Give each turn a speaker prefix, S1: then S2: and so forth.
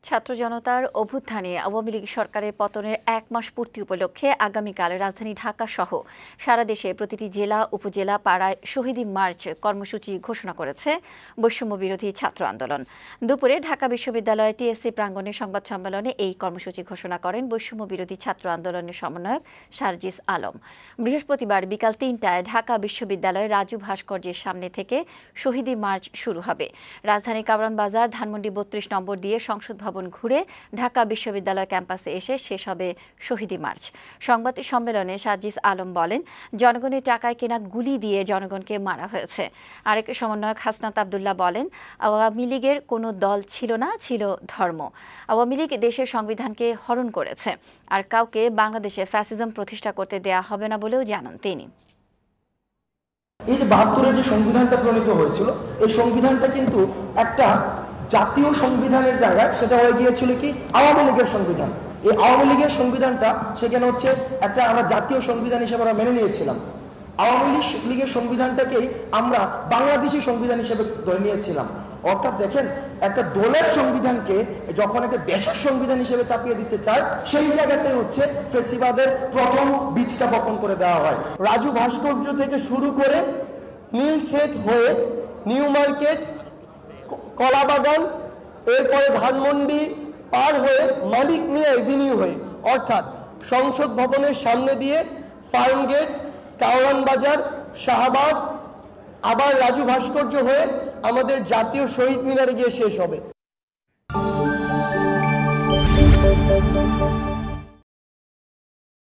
S1: ছাত্র জনতার অভ্যুত্থানে আওয়ামী লীগ সরকারের পতনের ১ মাস পূর্তি উপলক্ষে আগামীকাল রাজধানী ঢাকা সহ সারা দেশে প্রতিটি জেলা উপজেলা পাড়ায় শহীদ মার্চ কর্মসূচি ঘোষণা করেছে বৈষম্য বিরোধী ছাত্র আন্দোলন। দুপুরে ঢাকা বিশ্ববিদ্যালয় টিএসসি প্রাঙ্গণে সংবাদ সম্মেলনে এই কর্মসূচি ঘোষণা করেন বৈষম্য বিরোধী ছাত্র আন্দোলনের সমন্বয়ক সার্জিস আলম। বৃহস্পতিবার বিকাল ৩টায় ঢাকা বিশ্ববিদ্যালয়ের রাজু ভাস্কর্যের সামনে থেকে শহীদ মার্চ শুরু হবে। রাজধানী কারওয়ান বাজার ধানমন্ডি ৩২ নম্বর দিয়ে সংসদ ভবন ঘুরে ঢাকা বিশ্ববিদ্যালয় ক্যাম্পাসে এসে শেষ হবে শহীদ মার্চ। সংবাদ সম্মেলনে সার্জিস আলম বলেন, জনগণের টাকায় কেনা গুলি দিয়ে জনগণকে মারা হয়েছে। আরেক সমন্বয়ক হাসনাত আবদুল্লাহ বলেন, আওয়ামী লীগের কোনো দল ছিল না, ছিল ধর্ম। আওয়ামী লীগ দেশের সংবিধানকে হরণ করেছে, আর কাউকে বাংলাদেশে ফ্যাসিজম প্রতিষ্ঠা করতে দেয়া হবে না বলেও জানান তিনি।
S2: এই যে ৭২-এর যে সংবিধানটা প্রণীত হয়েছিল, এই সংবিধানটা কিন্তু একটা জাতীয় সংবিধানের জায়গায় সেটা হয়ে গিয়েছিল কি আওয়ামী লীগের সংবিধান। এই আওয়ামী লীগের সংবিধানটা সেখানে হচ্ছে একটা আমরা জাতীয় সংবিধান হিসেবে আমরা মেনে নিয়েছিলাম। আওয়ামী লীগের সংবিধানটাকেই আমরা বাংলাদেশি সংবিধান হিসেবে ধরে নিয়েছিলাম। অর্থাৎ দেখেন, একটা দলের সংবিধানকে যখন একটা দেশের সংবিধান হিসেবে চাপিয়ে দিতে চায়, সেই জায়গাতে হচ্ছে ফেসিবাদের প্রথম বীজটা বপন করে দেওয়া হয়। রাজু ভাস্কর্য থেকে শুরু করে নীলক্ষেত হয়ে নিউ মার্কেট, কলাবাগান, এরপরে ধানমন্ডি পার হয়ে মালিক মিয়া এভিনিউ হয়ে, অর্থাৎ সংসদ ভবনের সামনে দিয়ে ফার্ম গেট, কারওয়ান বাজার, শাহবাগ, আবার রাজু ভাস্কর্য হয়ে আমাদের জাতীয় শহীদ মিনারে গিয়ে শেষ হবে।